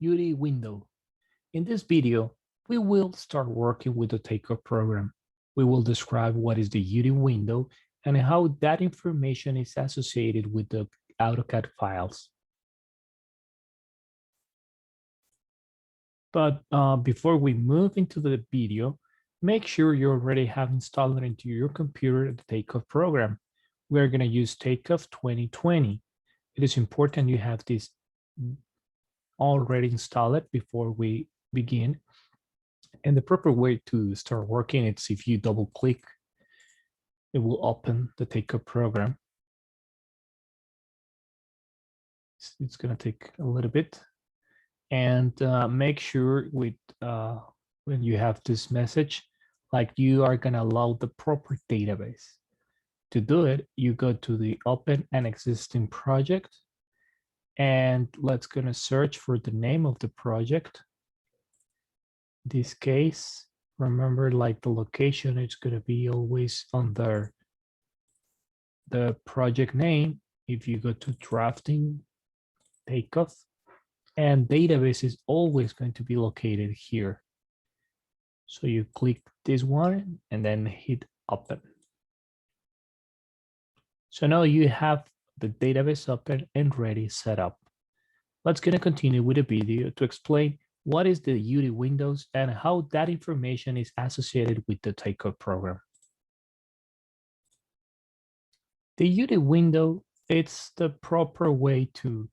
UD window. In this video, we will start working with the takeoff program. We will describe what is the UD window and how that information is associated with the AutoCAD files. But before we move into the video, make sure you already have installed into your computer the takeoff program. We're going to use takeoff 2020. It is important you have this already installed before we begin. And the proper way to start working, it's if you double click, it will open the takeoff program. It's going to take a little bit. And make sure with when you have this message, like you are going to allow the proper database. To do it, you go to the open an existing project, and let's gonna search for the name of the project. In this case, remember, like the location, it's gonna be always under the project name. If you go to drafting, takeoff, and database is always going to be located here. So you click this one and then hit open. So now you have the database open and ready set up. Let's gonna continue with the video to explain what is the UD windows and how that information is associated with the takeoff program. The UD window, it's the proper way to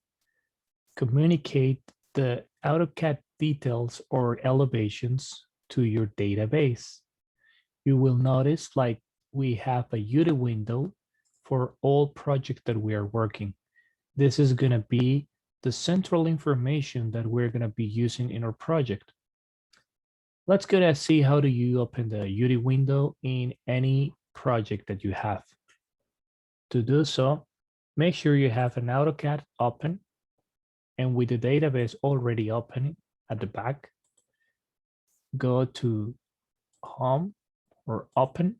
communicate the AutoCAD details or elevations to your database. You will notice like we have a UD window for all projects that we are working. This is going to be the central information that we're going to be using in our project. Let's go to see how do you open the UD window in any project that you have. To do so, make sure you have an AutoCAD open, and with the database already open at the back, go to Home or Open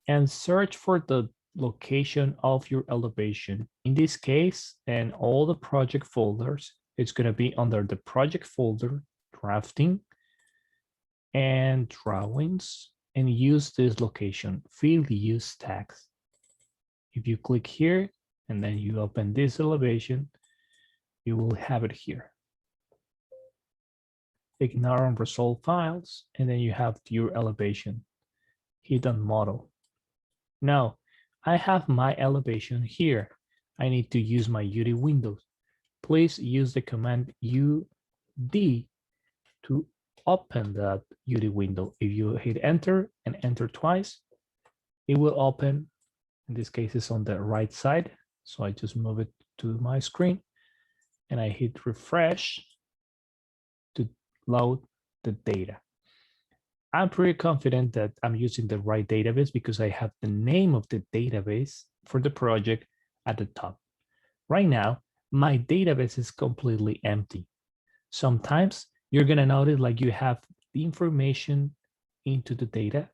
and search for the location of your elevation. In this case, and all the project folders, it's going to be under the project folder, drafting and drawings, and use this location, field use tags. If you click here and then you open this elevation, you will have it here. Ignore unresolved files, and then you have your elevation. Hit on model. Now, I have my elevation here. I need to use my UD windows. Please use the command UD to open that UD window. If you hit enter and enter twice, it will open. In this case, it's on the right side. So I just move it to my screen and I hit refresh to load the data. I'm pretty confident that I'm using the right database because I have the name of the database for the project at the top. Right now, my database is completely empty. Sometimes you're gonna notice like you have the information into the data.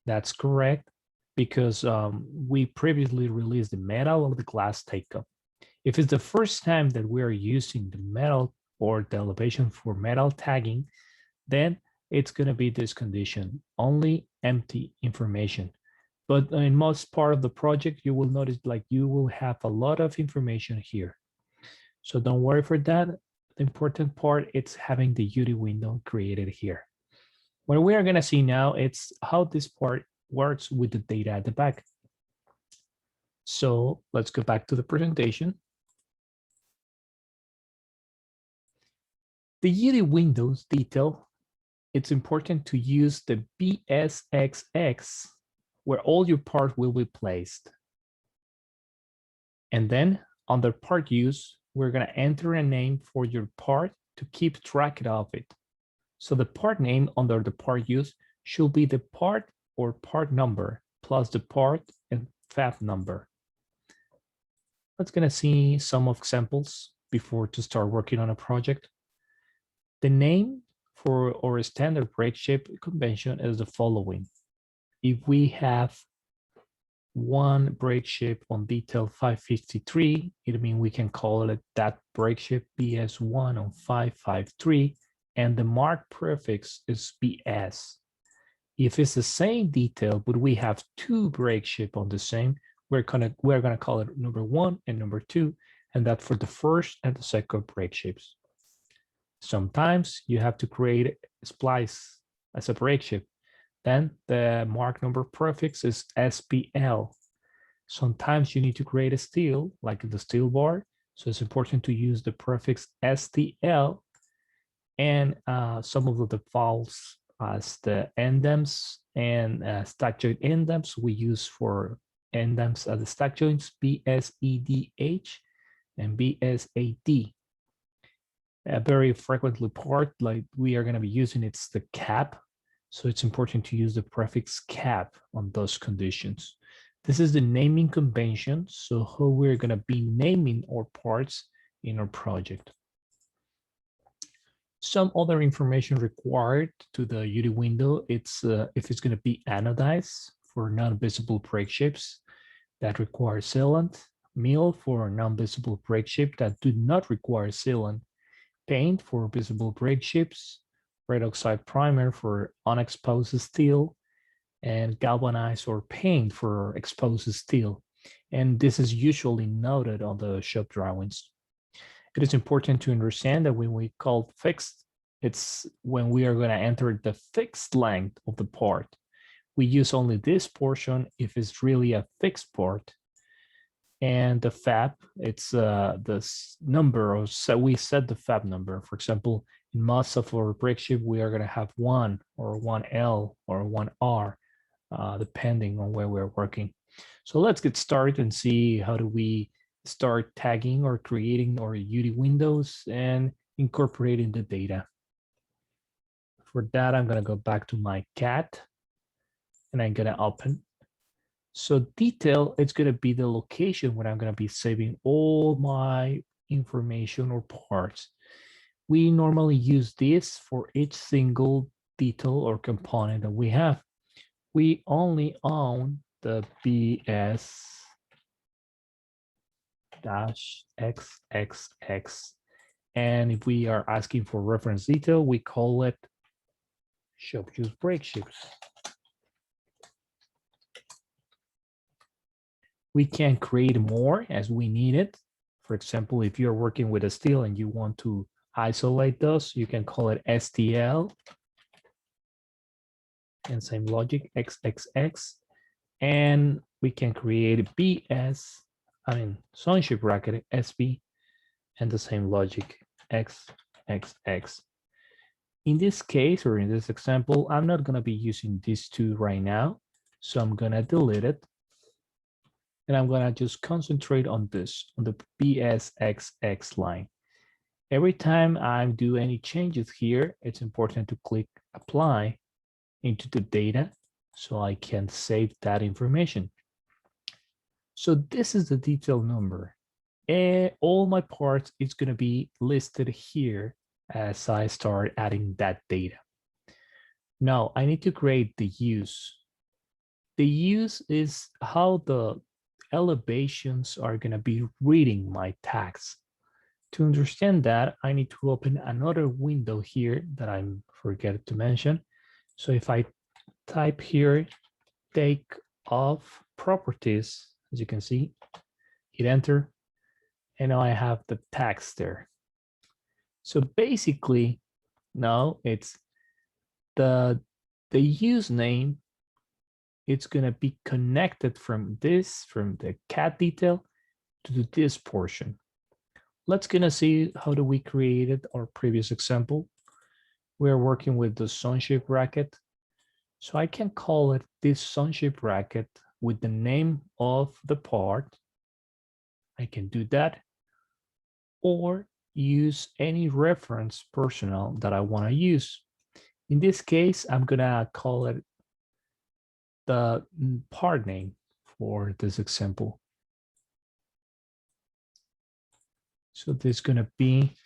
That's correct because we previously released the metal or the glass takeoff. If it's the first time that we are using the metal or the elevation for metal tagging, then it's going to be this condition, only empty information. But in most part of the project, you will notice like you will have a lot of information here. So don't worry for that. The important part, it's having the UD window created here. What we are going to see now, it's how this part works with the data at the back. So let's go back to the presentation. The UD windows detail, it's important to use the BSXX where all your parts will be placed. And then under part use, we're going to enter a name for your part to keep track of it. So the part name under the part use should be the part or part number plus the part and fab number. Let's going to see some examples before to start working on a project. The name for our standard break shape convention is the following. If we have one brake ship on detail 553, it means we can call it that brake ship BS1 on 553, and the mark prefix is BS. If it's the same detail, but we have two brake ship on the same, we're gonna call it number 1 and number 2, and that for the first and the second brake ships. Sometimes you have to create a splice as a brake ship. Then the mark number prefix is SPL. Sometimes you need to create a steel, like the steel bar. So it's important to use the prefix STL, and some of the defaults as the endems and stack joint endems we use for endems as the stack joints BSEDH and BSAD. A very frequently part like we are going to be using it's the cap. So it's important to use the prefix cap on those conditions. This is the naming convention. So how we're going to be naming our parts in our project. Some other information required to the UD window, it's if it's going to be anodized for non-visible brake shapes that require sealant, meal for non-visible brake shape that do not require sealant, paint for visible brake ships, red oxide primer for unexposed steel, and galvanized or paint for exposed steel. And this is usually noted on the shop drawings. It is important to understand that when we call fixed, it's when we are going to enter the fixed length of the part. We use only this portion if it's really a fixed part. And the fab, it's this number, or so we set the fab number. For example, in most of our brake ship, we are going to have 1 or 1L or 1R, depending on where we're working. So let's get started and see how do we start tagging or creating our UD windows and incorporating the data. For that, I'm going to go back to my CAD and I'm going to open. So detail, it's going to be the location where I'm going to be saving all my information or parts. We normally use this for each single detail or component that we have. We only own the BS-XXX. And if we are asking for reference detail, we call it shop use brake ships. We can create more as we need it. For example, if you're working with a steel and you want to isolate those, you can call it STL. And same logic, XXX. And we can create sunship bracket, SB, and the same logic, XXX. In this case, or in this example, I'm not going to be using these two right now. So I'm going to delete it. And I'm going to just concentrate on this, on the BSXX line. Every time I do any changes here, it's important to click apply into the data so I can save that information. So this is the detail number. And all my parts is going to be listed here as I start adding that data. Now I need to create the use. The use is how the elevations are going to be reading my tags. To understand that, I need to open another window here that I forget to mention. So if I type here, take off properties, as you can see, hit enter, and now I have the tags there. So basically, now it's the username. It's going to be connected from the CAD detail to this portion. Let's gonna see how do we created our previous example. We're working with the sunship bracket. So I can call it this sunship bracket with the name of the part. I can do that, or use any reference personal that I want to use. In this case, I'm gonna call it the part name for this example. So this is gonna be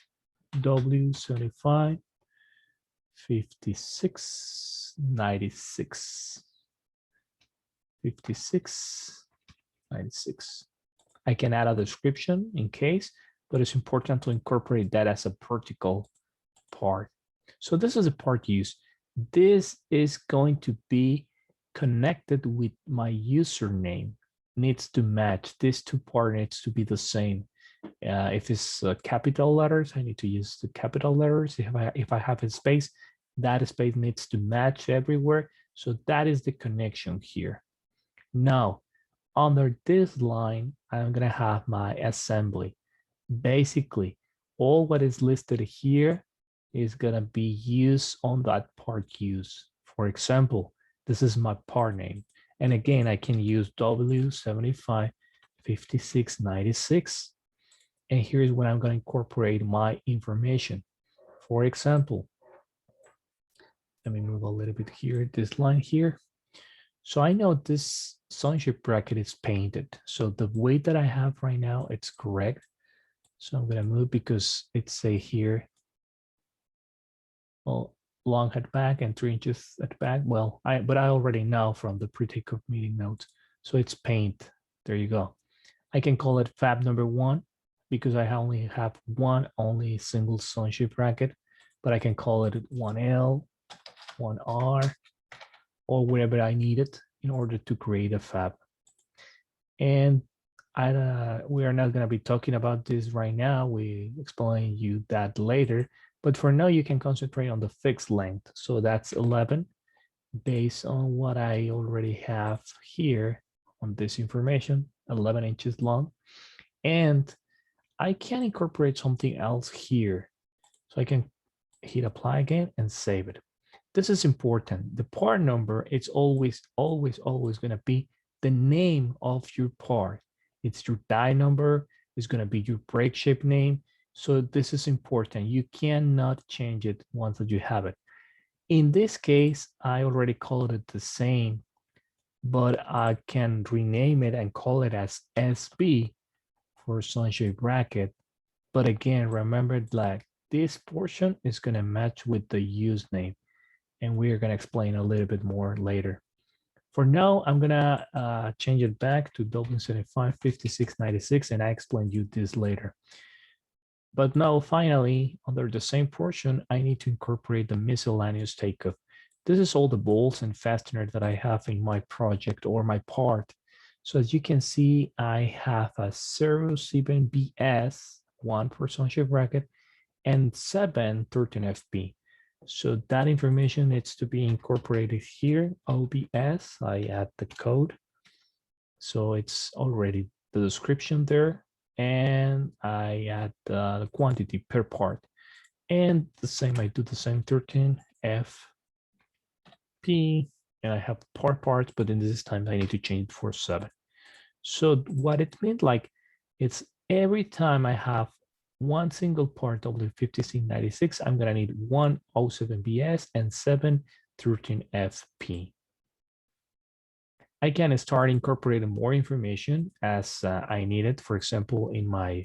W75 56 96 56 96. I can add a description in case, but it's important to incorporate that as a vertical part. So this is a part use. This is going to be connected with my username. Needs to match. These two parts needs to be the same. If it's capital letters, I need to use the capital letters. If I have a space, that space needs to match everywhere. So that is the connection here. Now, under this line, I'm gonna have my assembly. Basically, all what is listed here is gonna be used on that part use. For example, this is my part name. And again, I can use W755696. And here's when I'm gonna incorporate my information. For example, let me move a little bit here, this line here. So I know this sunshade bracket is painted. So the way that I have right now, it's correct. So I'm gonna move because it's say here, well, long at back and 3 inches at back. Well, but I already know from the pre-takeoff meeting notes. So it's paint, there you go. I can call it fab number 1 because I only have one single sunshade bracket, but I can call it 1L, 1R, or whatever I need it in order to create a fab. And we are not going to be talking about this right now. We explain you that later, but for now you can concentrate on the fixed length. So that's 11 based on what I already have here on this information, 11 inches long. And I can incorporate something else here. So I can hit apply again and save it. This is important. The part number, it's always going to be the name of your part. It's your die number. It's going to be your break shape name. So this is important. You cannot change it once that you have it. In this case, I already called it the same, but I can rename it and call it as SB for sunshade bracket. But again, remember that this portion is going to match with the use name. And we are going to explain a little bit more later. For now, I'm going to change it back to W755696, and I explain you this later. But now, finally, under the same portion, I need to incorporate the miscellaneous takeoff. This is all the bolts and fasteners that I have in my project or my part. So as you can see, I have a 07BS, 1 for sunshade bracket, and 713FP. So that information needs to be incorporated here, OBS. I add the code. So it's already the description there. And I add the quantity per part. And the same, I do the same 13FP. And I have parts, but in this time I need to change it for 7. So what it meant, like, it's every time I have one single part W5696, I'm going to need 1 07BS and 713FP. I can start incorporating more information as I need it. For example, in my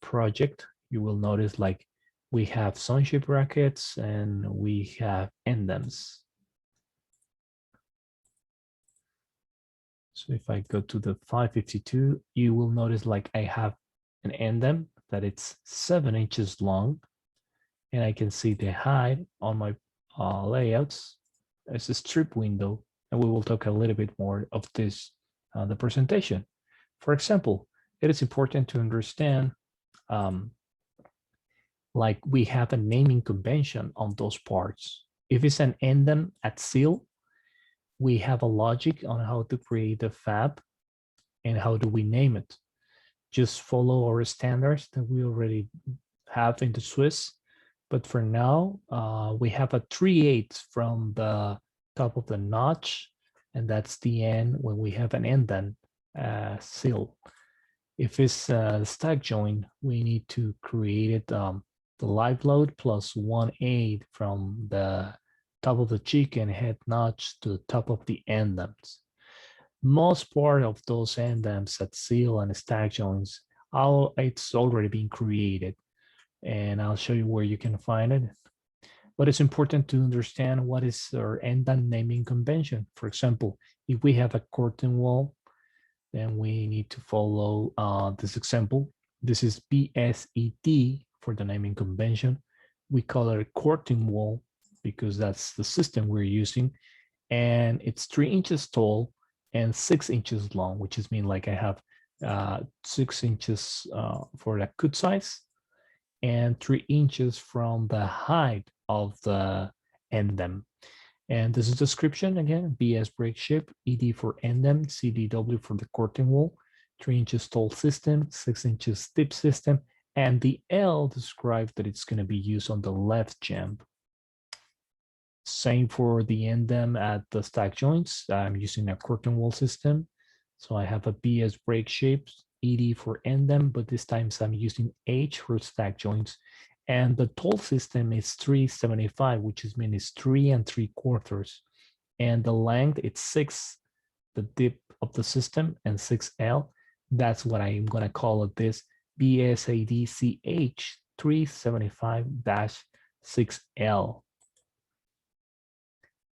project, you will notice like we have sunshade brackets and we have indents. So if I go to the 552, you will notice like I have an indent that it's 7 inches long, and I can see the height on my layouts as a strip window, and we will talk a little bit more of this the presentation. For example, it is important to understand like we have a naming convention on those parts. If it's an indent at SILL, we have a logic on how to create the fab and how do we name it. Just follow our standards that we already have in the Swiss. But for now, we have a 3/8 from the top of the notch, and that's the end when we have an indent SILL. If it's a stack joint, we need to create it the live load plus 1/8 from the top of the chicken head notch to the top of the indents. Most part of those indents at SILL and stack joints, it's already been created, and I'll show you where you can find it. But it's important to understand what is our indent naming convention. For example, if we have a curtain wall, then we need to follow this example. This is BSED for the naming convention. We call it a curtain wall because that's the system we're using. And it's 3 inches tall and 6 inches long, which is mean like I have 6 inches for the cut size and 3 inches from the height of the endem. And this is description again, BS break shape, ED for endem, CDW for the curtain wall, 3 inches tall system, 6 inches tip system, and the L describes that it's going to be used on the left jamb. Same for the endem at the stack joints. I'm using a curtain wall system. So I have a BS break shapes, ED for endem, but this time I'm using H for stack joints. And the toll system is 375, which is mean it's 3 3/4. And the length, it's 6, the dip of the system, and 6L. That's what I'm going to call it this BSADCH 375-6L.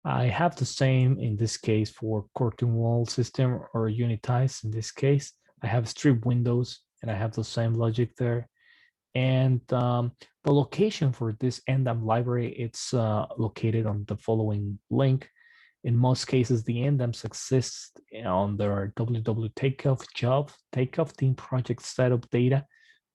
I have the same in this case for curtain wall system or unitized. In this case, I have strip windows and I have the same logic there. And the location for this endem library, it's located on the following link. In most cases, the endems exist on their www takeoff job, takeoff team project setup data,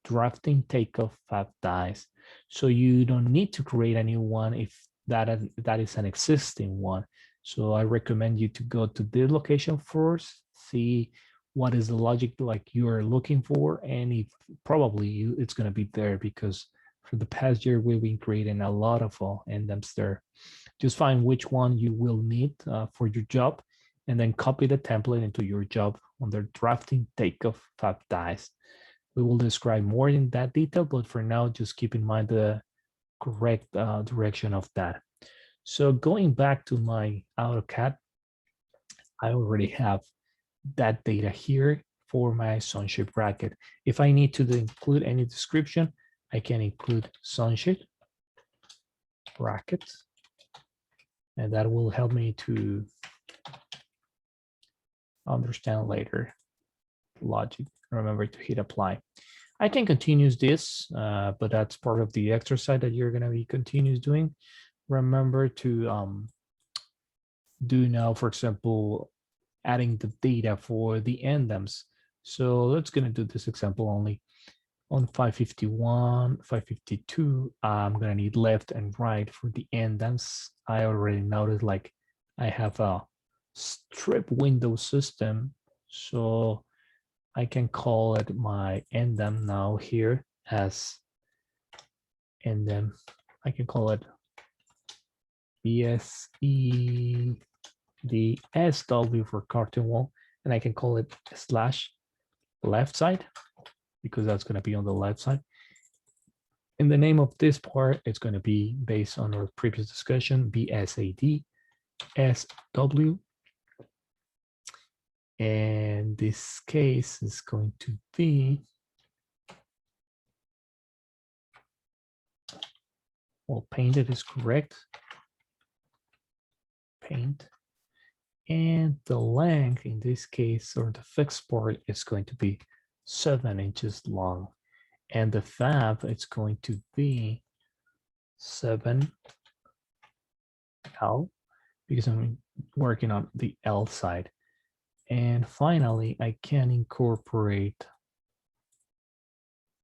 drafting takeoff fab dies. So you don't need to create a new one if that is an existing one. So I recommend you to go to this location first, see what is the logic like you are looking for, and if probably it's going to be there because for the past year we've been creating a lot of endems there. Just find which one you will need for your job, and then copy the template into your job under drafting takeoff fab dies. We will describe more in that detail, but for now, just keep in mind the correct direction of that. So going back to my AutoCAD, I already have that data here for my sunshade bracket. If I need to include any description, I can include sunshade bracket, and that will help me to understand later logic. Remember to hit apply. I can continue this, but that's part of the exercise that you're going to be continuous doing. Remember to do now, for example, adding the data for the endems. So let's going to do this example only. On 551, 552, I'm going to need left and right for the endems. I already noticed like I have a strip window system. So I can call it my endem now here as endem. I can call it BSEDSW for curtain wall, and I can call it slash left side because that's going to be on the left side. And the name of this part is going to be based on our previous discussion, BSADSW. And this case is going to be, well, painted is correct. Paint. And the length in this case, or the fixed part, is going to be 7 inches long. And the fab is going to be 7L because I'm working on the L side. And finally, I can incorporate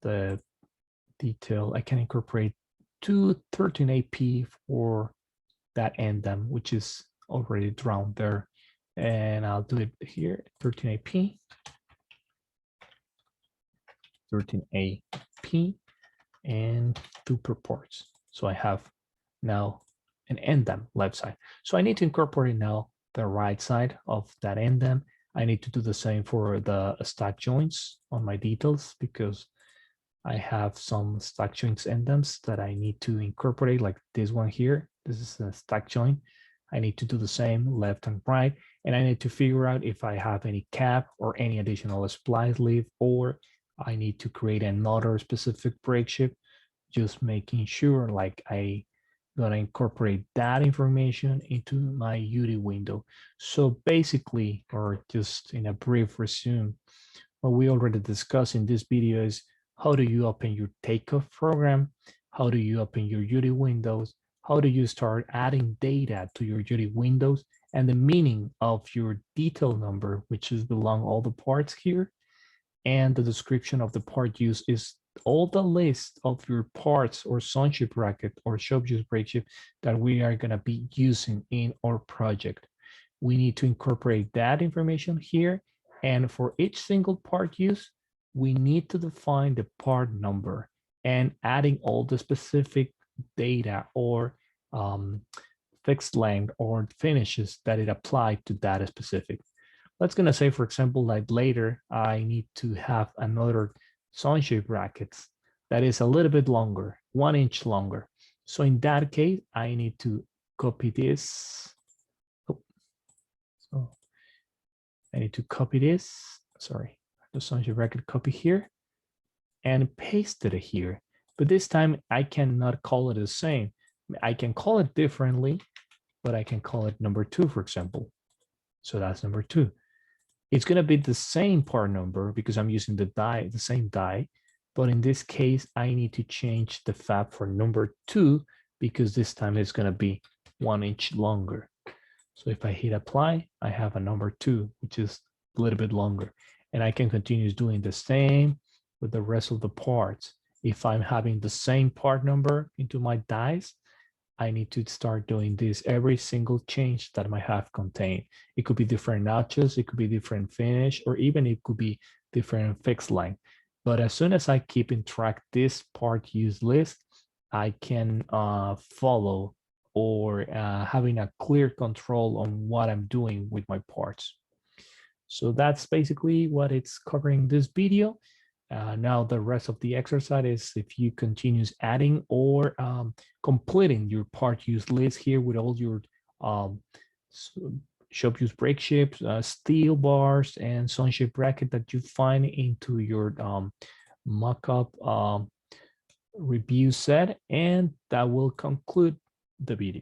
the detail. I can incorporate 213AP for that endem, which is already drawn there. And I'll do it here, 13AP, 13AP, and 2 purports. So I have now an endem left side. So I need to incorporate now the right side of that endem. I need to do the same for the stack joints on my details because I have some stack joints endems that I need to incorporate, like this one here. This is a stack joint. I need to do the same left and right, and I need to figure out if I have any cap or any additional splice leaf, or I need to create another specific break shape, just making sure like I gonna incorporate that information into my UD window. So basically, or just in a brief resume, what we already discussed in this video is how do you open your takeoff program? How do you open your UD windows? How do you start adding data to your UD windows? And the meaning of your detail number, which is belong all the parts here. And the description of the part use is all the list of your parts or sonship bracket or shop use break that we are going to be using in our project. We need to incorporate that information here. And for each single part use, we need to define the part number and adding all the specific data or fixed length or finishes that it applied to that specific. Let's gonna say, for example, like later, I need to have another sunshade brackets that is a little bit longer, 1 inch longer. So in that case, I need to copy this. Oh, so I need to copy this. Sorry, the sunshade bracket copy here and paste it here. But this time I cannot call it the same. I can call it differently, but I can call it number 2, for example. So that's number 2. It's going to be the same part number because I'm using the die, the same die. But in this case, I need to change the fab for number 2 because this time it's going to be 1 inch longer. So if I hit apply, I have a number 2, which is a little bit longer. And I can continue doing the same with the rest of the parts. If I'm having the same part number into my dies, I need to start doing this every single change that might have contained. It could be different notches, it could be different finish, or even it could be different fixed line. But as soon as I keep in track this part use list, I can follow or having a clear control on what I'm doing with my parts. So that's basically what it's covering this video. Now the rest of the exercise is if you continue adding or completing your part use list here with all your shop use brake ships, steel bars, and sunshade bracket that you find into your mockup review set, and that will conclude the video.